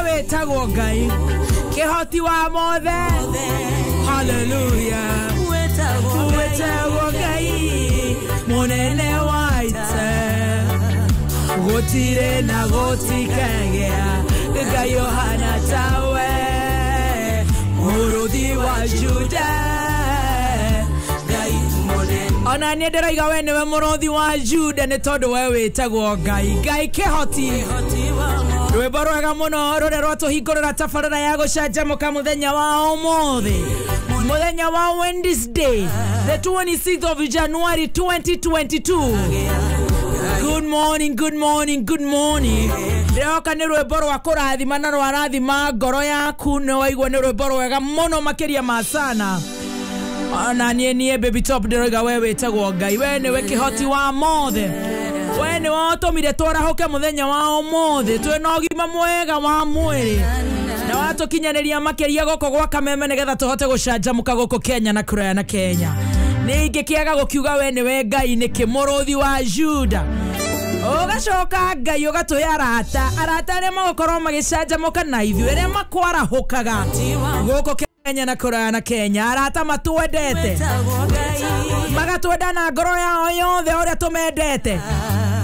wetagwo Ngai kihoti wa mothe hallelujah wetagwo Ngai munene waite gutire na gutikagea Ngai Yohana tawe muruthi wa Juda Ngai munene ona ni ndiraiga we niwe muruthi wa Juda ni tondu we wetagwo Ngai kihoti rwimbo rwega muno ruria rwatuhingurira tabarĩra ya gucanjamũka muthenya wa umuthi muthenya wa Wednesday the 26th of January 2022. Good morning. Ndehoka ni rwimbo rwa kurathima na rwarathima ngoro yaku no waigua ni rwimbo rwega muno makiria ma sana. Ona nie baby top ndiraiga we wetagwo Ngai we niwe kihoti wa mothe wene watomire twarahoke muthenya wa umuthi twina ugima mwega wa mwiri na watukinyaniria makiria goko gwa Kameme nigetha tuhote gucanjamuka goko Kenya na kuraya na Kenya ningi kiaga gukiuga we niwe Ngai ni kimuruthi wa Juda ugacoka Ngai ugatuya arata aria magokorwo magicanjamuka na ithuĩ aria makwarahukaga goko Kenya na kuraya na Kenya arata matwendete magatwenda na ngoro yao yothe uria tumendete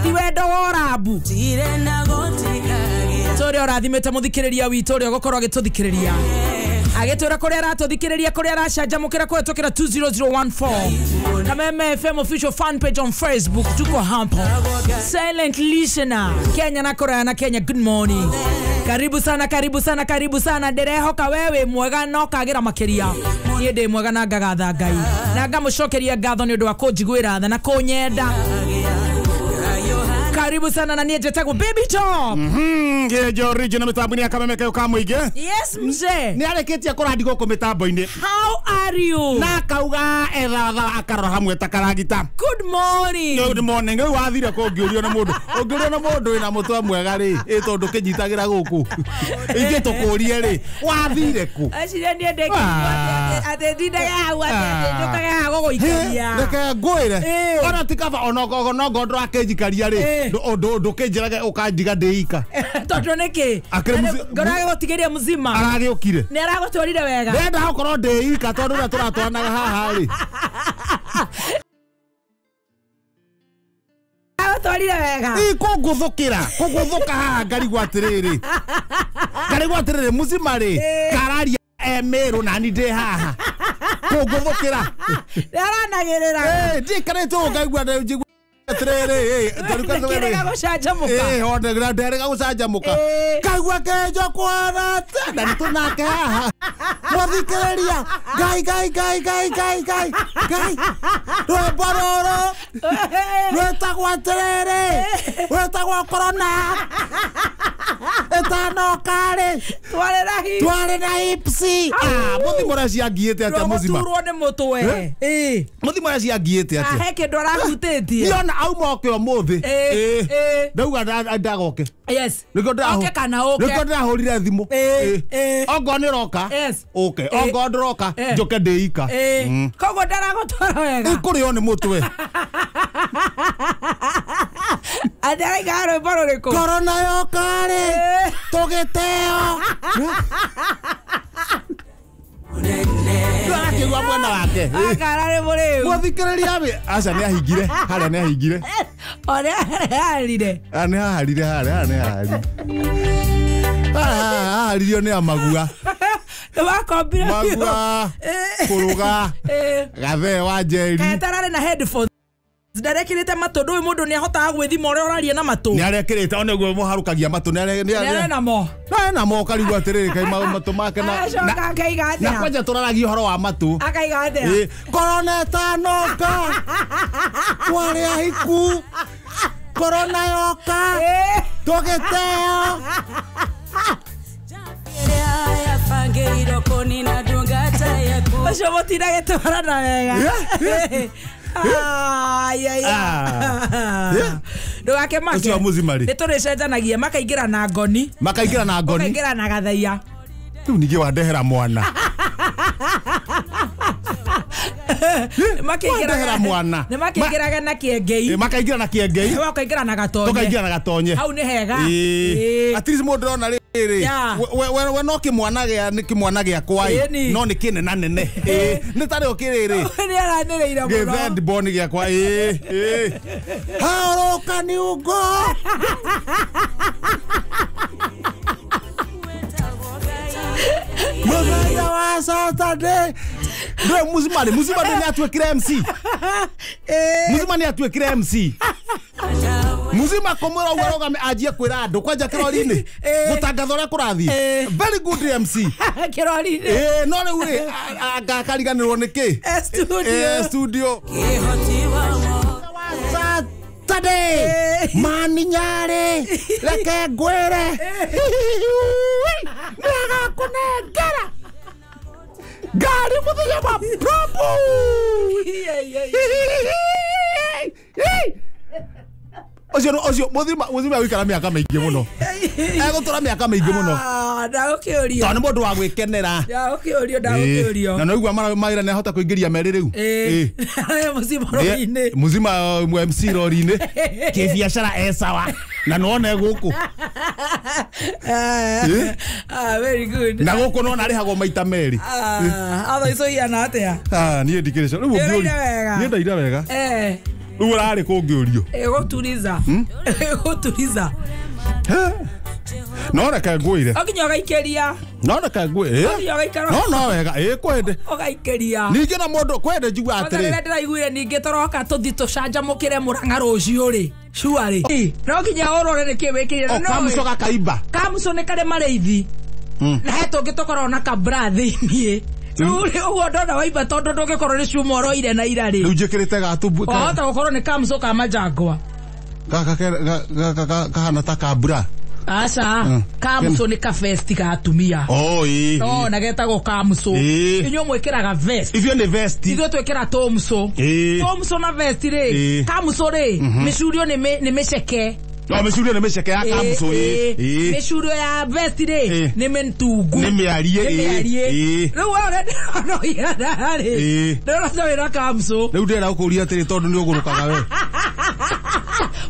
ti wendo worabu toria rathimete muthikiriria witu uria gokorwo agituthikiriria agitwira kuria aratuthikiriria kuria aracanjamukira kuhetũkĩra 20014 Kameme FM official fan page on Facebook tuko hapo silent listener Kenya na kuraya na Kenya good morning karibu sana nderehoka wewe mwega no kagira makiria nie ndi mwega na ngagatha Ngai na ngamucokeria ngatho ni undu wa kunjiguira tha na kunyenda karibu sana na nije tagu baby top ngeje original mitambo-ini ya Kameme kayo kamuige yes mzee ni areketia kurandi goko mitambo-ini how are you na kauga etha akarora hamwe takaragita good morning wathire ko ngiurio na mundu ina mutwe mwega ri tondu kinyitagira guku ingi tukurie ri wathire ku aciria ndie ndeki ate ndindaga hau ate ndukaga hago guikaria reke ngwire ona tikaba onogogo no ngondo akenjikaria ri ndo kenjiraga ukandiga ndeika tondu niki ngorage gutigiria muzima aragiukire ni aragutwarire wega ndenda hakorwo ndeika tondu na turatwanaga haha ri twarire wega kunguthuka haha ngarigwa atiriri muzima ri kararia emero na ni ndi haha kunguthukira ndaranagirira ndikarete ngaigua njigua atiriri ndirega gucanjamuka onda ndirega gucanjamuka kaigua kenjo kwarata na nitunake haha muthikiriria Ngai rwimbo rũrũ rwĩtagwo atiriri rwĩtagwo corona etanokarĩ twarĩ na hipsi muthimo ũrĩa ciangiĩte atĩa muzima turwo nĩ mũtwe muthimo ũrĩa ciangiĩte atĩa he kĩndũ arahutĩtie niona auma oke ũmũthĩ ndauga ndagoke yes oke kana oke nĩkĩo ndĩrahũrire thimũ ongo nĩroka oke ongo ndĩroka njoke ndĩika koguo ndaragũtwara wega kũrĩo nĩ mũtwe ataraiga rwĩmbo rũrĩkũ corona yokarĩ tũgĩteo akĩgua mwena wake akararĩ mũrĩu mũthikĩrĩria we aca nĩ ahingire harĩa nĩ ahingire nĩ haharire haharirio nĩ amagua nĩwakombire magua kũrũga gathee wa njeri katararĩ na headphones ndarekirite matu ndu mundu ni ahotaga gwithima uria uraria na matu ni arekirite one gwe muharukagia matu ni na mo karigwa atiriri kai matu make na kwanja turaragia horo wa matu akaiga atia corona tanoka wale ahiku corona yoka tugiteo ya pangeiro koni na dungata yaku acio mutira gitwarana wega ndugake make ucio muzimari nituricenjanagia makaingira na ngoni makaingira na gathaia tu nige wandehera mwana makingiraga mwana makingiraga na kiengei makaingira na kiengei wakaingira na gatonye tukaingira na gatonye hau ni hega at least mundu ona we no kimwana gĩa kwai no nĩ kĩnena nene nĩ tarĩ okĩrĩrĩ nĩ aranĩrĩire mũno gĩthendi boni gĩa kwa haroka nĩ ũgo mũthenya wa Saturday ndio muzima nĩ atuĩkire MC muzima nĩ atuĩkire MC muzima komora ugaroga ajie kwira andu kwanja kirori-ini gutangatha uria kurathie very good MC kirori-ini no riu akariganirwo niki studio Saturday maninyare reke ngwire nagakunengera gari muthenya wa propo Ocio muthima wikara miaka maingi muno egutura miaka maingi muno ndagukiurio tani mundu wa gwikenera ndagukiurio na no igua mawira ni ahota kuingiria meri riu muzima MC rori-ini kibiashara sawa na none guku very good na guku no narihagwo maita meri atho ico iana atia nie ndikiricio riu nie ndaira wega riu urari kungiurio guturiza guturiza no reka ngwire okinya gaikeria no reka ngwire no wega kwende ogaikeria ninge na mundu kwende njigua atiri ndiraiguire ninge toroka tuthi tucanjamukire Murang'a rucio ri shuari no kinya orore ni kiwikire no kamuco gakaimba kamuco ni kare mareithi na heto ngitokora na kabra thiini uguo ndona waimba tondu ndungikorwo ni cuma oroire na ira ri riu njikirite gatumbu ohota gukorwo ni kamuco ka majangwa kahana ta kabura asa kamuco ni ka vest ka atumia no na getagwo kamuco inyo mwikiraga vest ivyo ni vest ivyo twikira tomso na vest ri kamuco ri micurio ni miceke no micurio ni miceke ya kamuco micurio ya vest ri ni mentungu ni miarie riu ore no ira ri ndona wira kamuco riu ndira ukuria atiri tondu ni ugurukaga we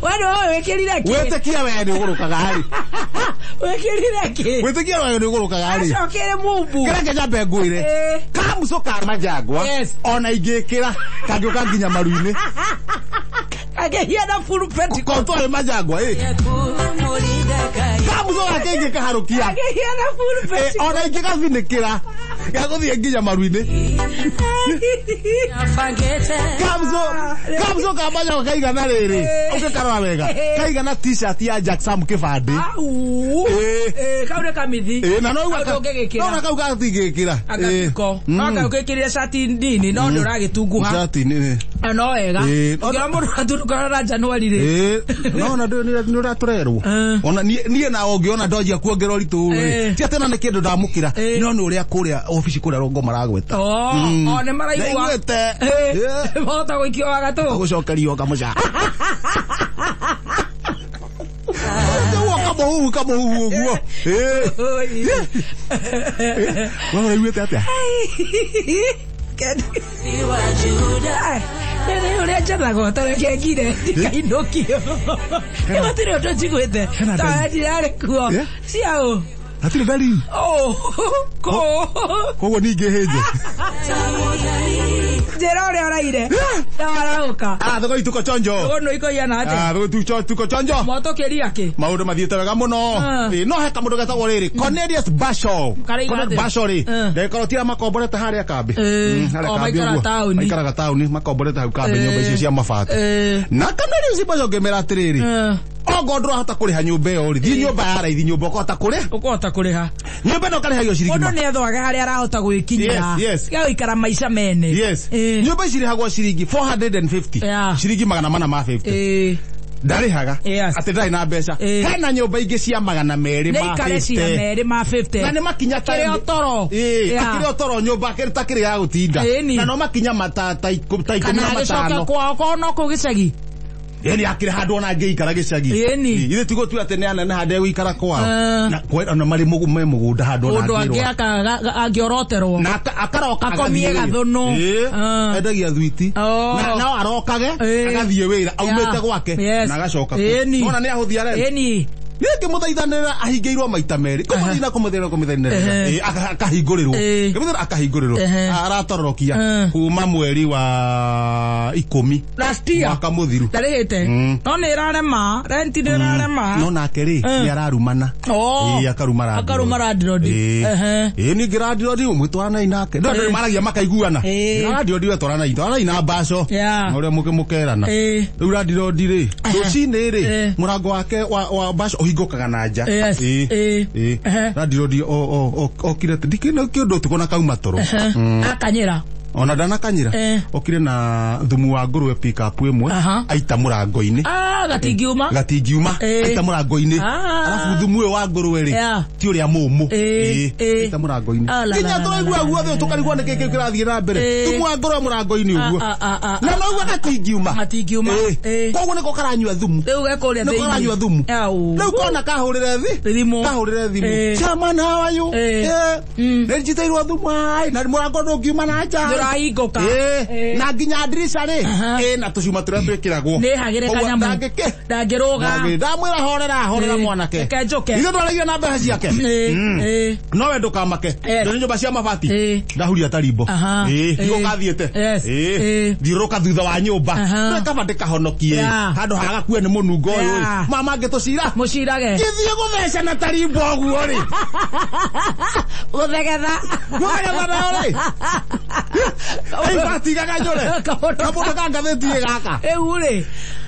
wano wekirire ki wetekia we ni ugurukaga hari wekirire ki wetekia we ni ugurukaga hari acokere mumbu kereke jambe ngwire kamuco ka majangwa ona ingikira kangiuka nginya maru-ini agehia na full pet kontore majangwa kamuco gake ingikaharukia agehia na full pet ona ingikavinikira gaguthie nginya maru-ini kamuco ka majangwa kaigana riri ugikarora wega kaigana t-shirt ya Jackson kibandi kaure kamithi na no na kau gatigikira agako no gukikirira shati ndini no nduragitunguha shati ni no wega ngira mundu aturukara Januari ri no na ni uraturerwo ona nie na ongiona ndojia kuongera ritu ti atena ni kindu ndamukira no ni uria kuria office kuria rongo maragweta one maraigua bota gwikio wagatu gucokerio kamuca kama huu uguo wewe uite atia nene uria njarago tareke ngire ndikainukio imatire undu njiguite tandirari kuo ciao atire bari koguo ningĩhĩnje njĩra ũrĩa ũraire ndawarauka thoko ituko chonjo no ikoiana atĩ tuko chonjo motũkĩria kĩ maũndũ mathiĩte wega mũno no he kamũndũ getagwo rĩrĩ Cornelius Basho Basho rĩ ndekorwo tira makomborete harĩa kambi maikaraga taũni makomborete hau kambi nyũmba icio cia mabati na Cornelius Basho ngĩmera atĩrĩrĩ ogo ndurahota kuriha nyumba iyo ri nyumba ya raithi nyumba ukota kuriha nyumba no karihagio ciringi mundu ni ethwaga haria arahota gwikinyira gaikara maisha mene nyumba cirihagwo ciringi 450 ciringi 450 ndarihaga ati ndari na mbeca hena nyumba ingi cia 250 na ni makinya kire otoro nyumba kire takire ya gutinda na no makinya matata 15 kwao kono kugicagi yani akire handu ona ngeikara gicagi ithe tigo tu ate ne anene hande guikara kwao na kwenda mari mugunda handu ona undu angioroterwo na akaroka akomie gathuno endagia thwiti na arokage agathie wira aumete gwake na agacoka ona ni ahuthia rent Nĩke mũthaithanĩra ahingĩirwo maita merĩ. Kũmũthina akahingũrĩrwo. Akahingũrĩrwo. Aratororokia kuma mweri wa 10 mwaka mũthiru. Ndarĩhĩte. No nĩ ĩrarema, renti nĩ ĩrarema. No nake rĩ nĩ ararumana. Akaruma randirodi. Nĩ ngĩrandirodi mũtwarana inake. Ndĩ maragia makaiguana. Randirodi wetwarana na mbaco. Ũrĩa mũkerana. Rĩu randirodi rĩ rũcinĩ rĩ mũrango wake wa mbaco ũhingũkaga na nja. Randirodi okire ndikĩna kĩndũ tukona kauma toro. Akanyĩra. Ona ndanakanyira okire na thumu wa ngũrwe pick up imwe aita murango-ini gatingiuma aita murango-ini alafu thumu wa ngũrwe ri ti uria mumu aita murango-ini kinya tũraigua guothe tukarigwo nĩ kĩkĩ kĩrathiĩ na mbere thumu wa ngũrwe murango-ini ũguo na no uga gatingiuma koguo nĩko karanyua thumu rĩu gekũrĩa thĩinĩ karanyua thumu rĩu kona kahũrĩre thimu chama na wayo nĩnjitĩirwo thumu ai na murango ndũngiuma na nja raingoka na nginya ndirisha ri na tucuma turia twikiragwo ni hagire kanyamu ndangĩrũga ndamwĩra horera mwanake ithe ndwaragia na mbeca ciake no we ndũkamake nĩ nyũmba cia mabati ndahuria tarimbo igũgathiĩte thiũrũka thutha wa nyũmba kaba ndĩkahonokie handũ hagakue nĩ mũnungo ũyũ mama ngĩtũcira mũcirage gĩthiĩ gũtheca na tarimbo ũguo rĩ gũthegetha naũrĩ Batigaga njore. Kaboto kangathetie gaka. Rĩu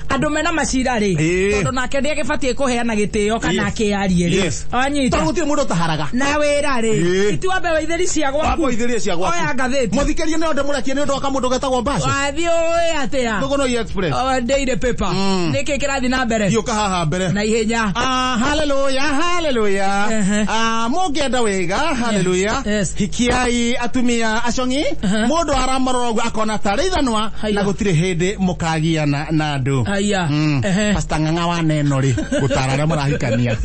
andũ mena macira rĩ tondũ nake nĩ agĩbatie kũheana gĩtĩo kana akĩarie rĩ anyita tũgũtirĩ mũndũ taharaga na wĩra rĩ itiwambe waithĩri cia gwaku oya ngathĩti mũthikĩrie nĩ ũndũ mũrekie nĩ ũndũ wa kamũndũ getagwo mbaco wathiĩ ũĩ atĩa Thũgũno Express Daily Paper nĩkĩ kĩrathiĩ na mbere thiũka haha mbere na ihenya haleluya mũngĩenda wega haleluya hikiai atumia acong'i mũndũ aramarora ũguo akona tarĩ ithanwa na gũtirĩ hĩndĩ mũkagiana na andũ Pastor Ng'ang'a wa neno ri gũtarara mũrahikania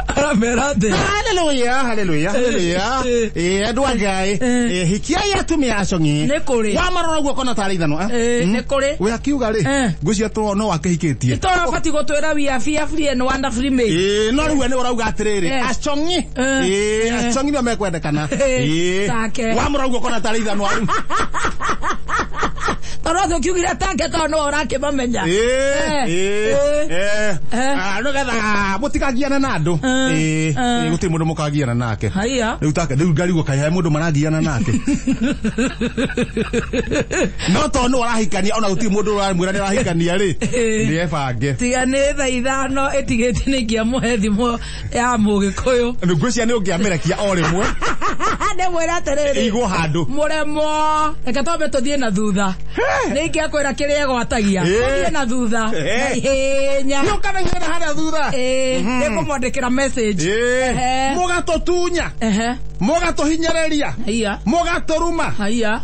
aramerate haleluya andũ a Ngai hikiai atumia acong'i nĩ kũrĩ wamarora ũguo akona tarĩ ithanwa nĩ kũrĩ we akiuga rĩ ngũcia tũ no wakĩhikĩtie ĩtoro bati gũtwĩra we are fearfully and wonderfully made no rĩu nĩ ũrauga atĩrĩrĩ acong'i acong'i nĩo mekwendekana wamarora ũguo akona tarĩ ithanwa rĩu tondũ ũkiugire take tondũ no ũrakĩmamenya nĩgetha mũtikagiana na andũ gũtirĩ mũndũ mũkagiana nake rĩu take rĩu ngarigwo kaĩ he mũndũ maragiana nake no tondũ nĩ ũrahikania ona gũtirĩ mũndũ ũramwĩra nĩ ũrahikania rĩ nĩebange tiga nĩ thaa ithano ĩtigĩte nĩ ingĩamũhe thimũ ya Mũgĩkũyũ ngwĩciria nĩ ũngĩamerekia o rĩmwe ndĩmwĩra atĩrĩrĩ igwo handũ mũremo reke twambe tũthiĩ na thutha nĩ ingĩakwĩra kĩrĩa ĩgwatagia tũthiĩ na thutha na ihenya nĩũkanaihenya harĩa thutha nĩkũmwandĩkĩra message mũgatũtunya mũgatũhinyĩrĩria mũgatũruma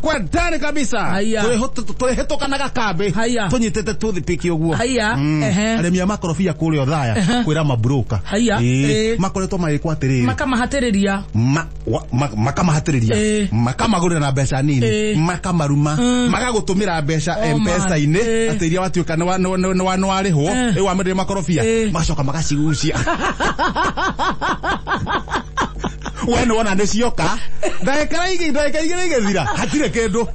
kwendani kabisa tũrĩhĩtũkanaga kambĩ tũnyitĩte tũthipiki ũguo arĩmi a makorobia kũrĩa Othaya kwĩra mabroka makoretwo magĩkwo atĩrĩrĩ makamahatĩrĩria makamagũrĩra na mbeca nini makamaruma magagũtũmĩra mbeca M-Pesa-inĩ atĩ iria watuĩka nĩ warĩhwo rĩu wamenderia makorobia magacoka magacigucia we nĩ wona nĩ cioka ndagĩka igĩrĩ igĩthira hatirĩ kĩndũ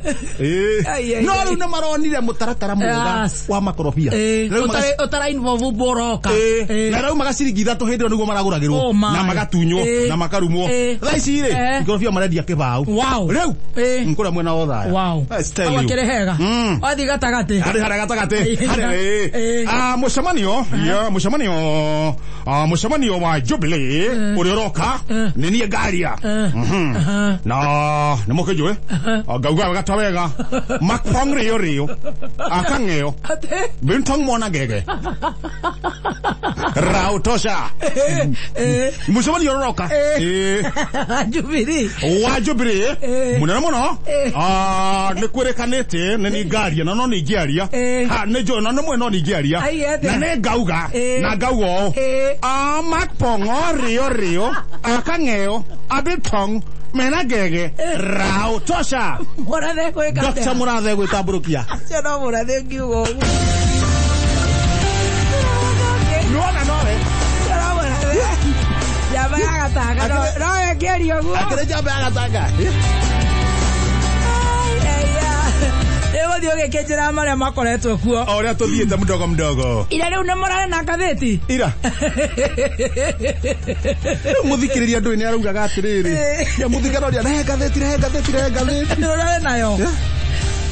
no rĩu nĩ maronire mũtaratara mwega wa makorobia ũtarainvolve broka na rĩu magaciringi ithatũ hĩndĩ ĩyo nĩguo maragũragĩrwo na magatunywo na makarumwo thaa ici rĩ ikorobia marendia kĩbaũ rĩu nkũrĩa mwena wa Othaya agakĩrĩ hega wathiĩ gatagatĩ harĩa gatagatĩ mũcemanio wa Jubilee ũrĩa ũroka nĩ niĩ ngaria na nĩ mũkĩnjũĩ ngauga wega wega Macpong rĩo akang'eo bintong mwana gege rautosha mũcemanio ũroka wa Jubilee mũnene mũno nĩ kwĩrĩkanĩte nĩ niĩ ngaria na no nĩ ingĩaria nĩ njũĩ na nĩ no nĩ ingĩaria na nĩ ngauga na ngauga ũũ Macpong rĩo akang'eo abitong mena gege rao tosha mũrathe gwĩka Dr. Mũrathe gwĩtambũrũkia no mũrathe ngiuga ũguo no gatanga no ekerio guo akire jambe agatanga Ewo dio gekejera maria makoretwo kuo oria tuthiete mdogo ira riu nemorare na gatheti ira muthikiriria ndu ni araugaga atiriri ya muthikiriria rehe gatheti nurare nayo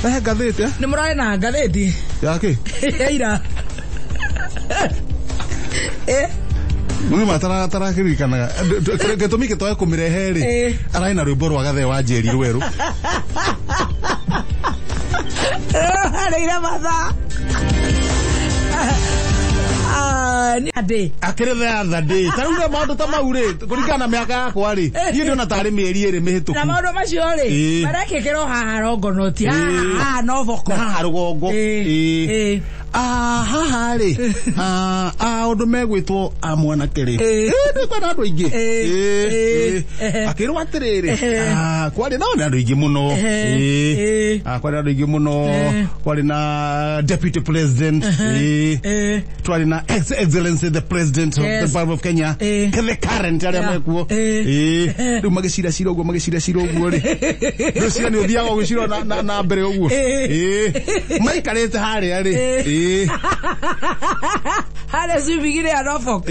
rehe gatheti nemorare na gatheti yake ira Mimi matara kirikanaga getumike twae kumirehe ri arai na rwimbo rwa gathe wa Njeri Rweru Reira matha ni ade akire the day taruga maundu ta maure kurikana miaka yakwa ri ni ndona tari mieri iri mihituku na maundu macio ri marekekero haha rongonoti haha no voko haha rugongo haha ri undu megwitwo amwanake ri ndi kwena andu aingi akirwa atiriri kwari no andu aingi muno kwari andu aingi muno kwari na deputy president twari na excellency the president of the Republic of Kenya the current aria mekuo riu magicira cira uguo ri riu cira ni uthiaga ugicira na mbere uguo maikarite haria ri hale subigire anofo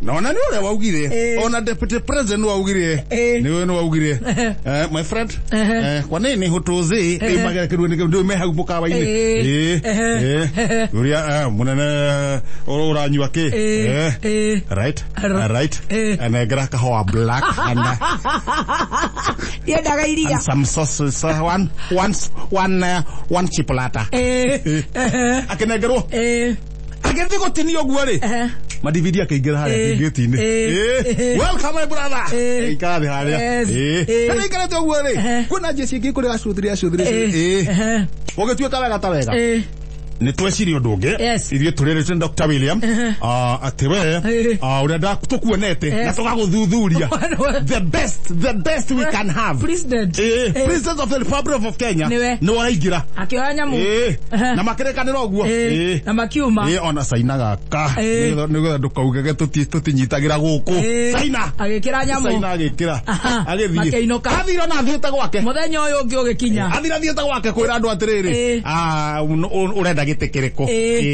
nona ni ule waugire ona deputy president waugire ni wewe waugire my friend kwa nini hutuzi magara kiru ndio mehaubuka baini uria munene uranyua ki right and kahwa black and yendaga iria and some sauces one chipolata akenegero agethi gotinio guo-ri madividi akaingira haria gate-ini welcome my brother ikarathi haria kana ikarete guo-ri kuna jesi ngi kuri acuthiria ugituika wega ta wega ni tweciri undu ungi irie turerete Dr. William ati we urenda tukuonete na tugaguthuthuria the best we can have president of the Republic of Kenya ni waraingira akioya nyamu na makirekanira uguo na makiuma ona saina gaka nigetha ndukaugage tutinyitagira guku saina agikira nyamu saina agikira agithie makeinuka athira na thiete gwake muthenya uyu ungi ugikinya athira thiete gwake kwira andu atiriri urenda gitikiriko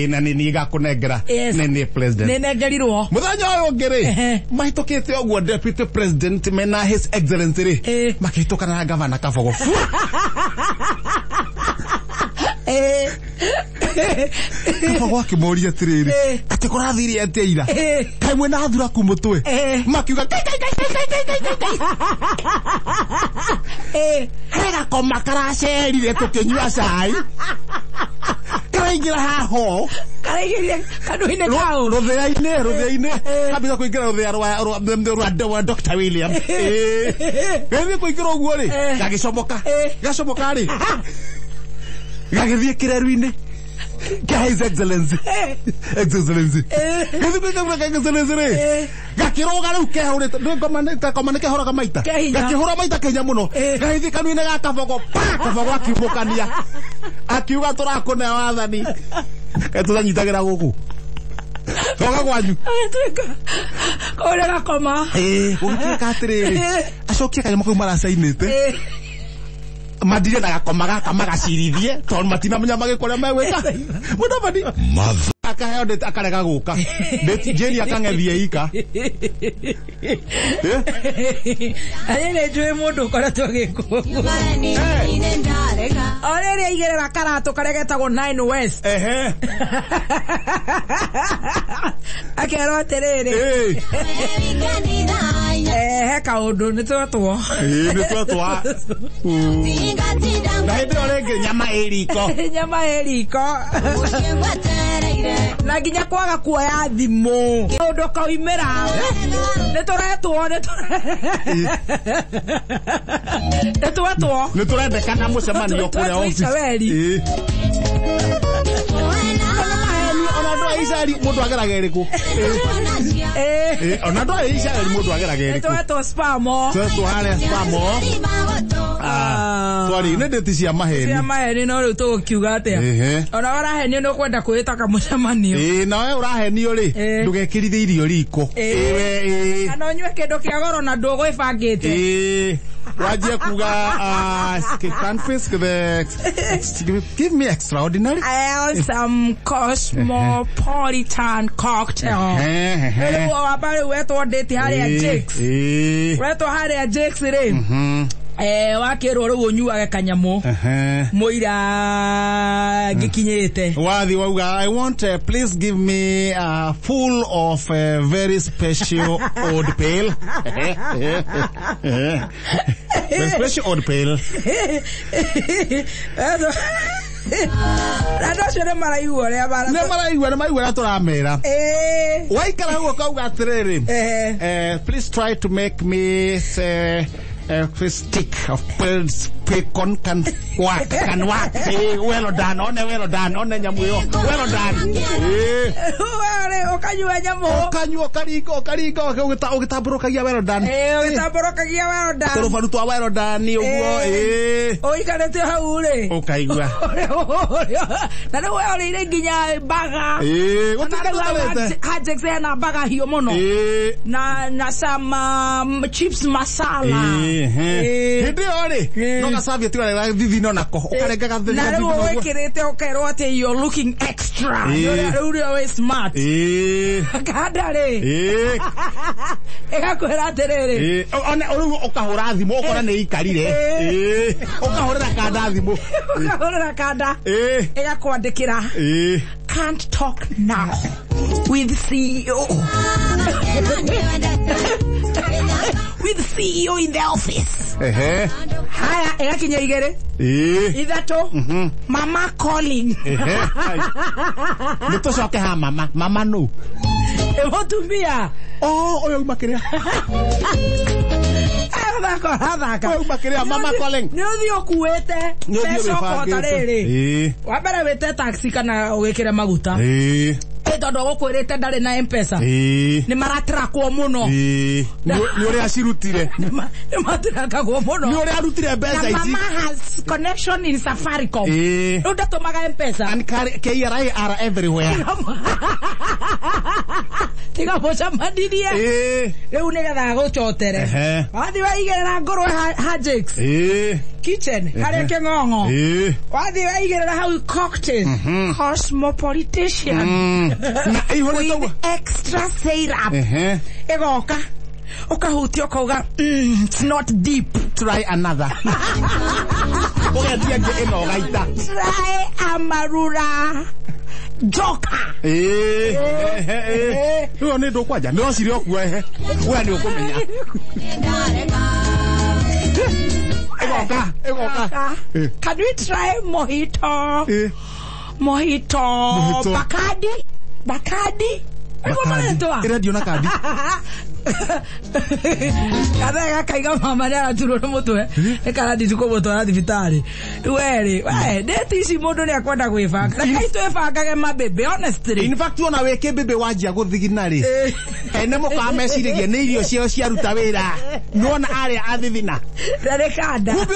na ni gakunengera ni president ni nengerirwo muthenya uyu ungi ri mahitukite uguo deputy president mena his excellency ri makitukana na governor Kabogo Kabogo akimoria atiriri ati kurathiri atia ira kai mwena athura ku mutwe makiuga hega koma karacerire tukinyua cai karaingira haho karaingira kanduine kao ruthia-ini kabisa kuingira ruthia rwa Dr. William ebi kuingira uguo ri gacomoka ri gagithie kireru-ini His Excellency Excellency ri gakiroga riu kehurite ndingomane kehuraga maita gakihura maita kenya muno gahithie kanua-ini ga Kabogo akiumukania akiuga turakune wathani tutanyitagira guku koga gwanyu kore gakoma ugituika atiriri acokia kanyama kau maracainite madire na gakoma gaka magacirithie tondu matinamenya magikuria megwika mudavadi akaheo akarega guka Jeni akang'ethie ika ayene njui mundu ukoretwo gikuo orĩrĩa igĩrĩra karatu karĩa getagwo 9 West akerwo atĩrĩrĩ he kaũndũ nĩ twetwo na hĩndĩ ĩyo rĩngĩ nyama ĩriko na nginya kwaga kuoya thimũ kaũndũ kaumĩra nĩ tũrendekana mũcemanio kũrĩa office ona ndo aicari mundu ageraga iriku ona ndo aicari mundu ageraga iriku twetwo spamo twetwo haria spamo twari ne ndeti cia maheni no riu tugukiuga atia ona warahenio no kwenda kwita kamucemanio nawe urahenio ri ndugekirithie irio riko kana unywe kindu kia goro na ndugu ibangite wajia kuga give me extraordinary some cosmopolitan cocktail wabari wetu ndeti haria Jakes wetu haria Jakes ri wakirwo riu unyuage kanyamu muira gikinyite wathi wauga I want please give me a full of very special old pale very special old pale Radoshe maraigua ria bara ne maraigua turamera waikara huo kauga atiriri please try to make me say stick of pearls bacon can work well done on nyamuyo well done wale okanyua nyamu okanyua karigo ugitamburukagia well done ugitamburukagia well done turufaru twa well done uguo oikarete hau ri ukaigua na no wewe ire nginya baga utikagurete Jack's na baga hiyo muno na some chips masala hindi ori no gasabi tigara vivi no nako ukarenga gatheri na riu wekirite ukairwo ati you're looking extra you're always smart kadare egakwira atiriri ona uru ukahura thimu ukora ni ikarire ukahurira kanda thimu ukahurira kanda egakwandikira can't talk now with CEO with the CEO in the office. Haya, egakinya igere. Ithato. Mama calling. Nito soke ha mama no. Ewotumia. Oyo makiria. Oyo makiria mama calling. Ni uthio kuete. Peso kotarere. Wabere wete taxi kana ugekira maguta. Tondu gukwirite ndari na M-Pesa ni maratrackwo muno ni uri acirutire ni matrackagwo muno ni uri arutire mbeca ici mama has connection in Safaricom ndu ndatumaga M-Pesa and KRA are everywhere tiga bocha madirie riu nigetha guchotere wathi waigerera ngorwe ha Jakes kitchen haria kingongo wathi waigerera hau cocktail cosmopolitan with extra syrup egoka ukahutia ukauga it's not deep, try another ugetia nge ino gaita try amarura joka huyo ni ndo kwaja no sirio kuwe wewe ni ukumenya egoka can we try mojito Bacardi ira ndio na kadi kada kaiga mama na turo no mutwe ekara ndituko mutwara thibitari weri date ici mundu ni akwenda gwibanga kai twibangage mabebe honestly in fact ona weke bebe wajia guthigina ri ene mukamecirigie ni irio cio ciaruta wira nona ari athithina rare kada kumbe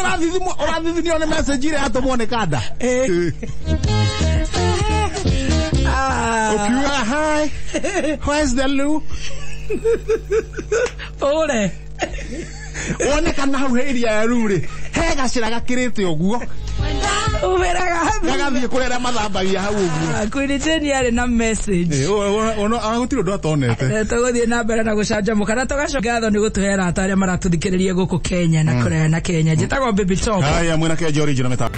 urathithini one message ire atomone kada okay, hi. Where's the loo? Ole. One kana hau heria ya ruri. He gacira gakirite uguo. Uberaga. Gagathiĩ kurera mathambagia hau uguo. Kwiniteni yari na message. Ono agutiro ndo atonete. Tuguthie na mbere na gucanjamuka na tugacoka atho ni gutuhera atari marathikiririe guku Kenya na Korea na Kenya. Njitagwo Baby Top. Haya mwena Kenya original meta.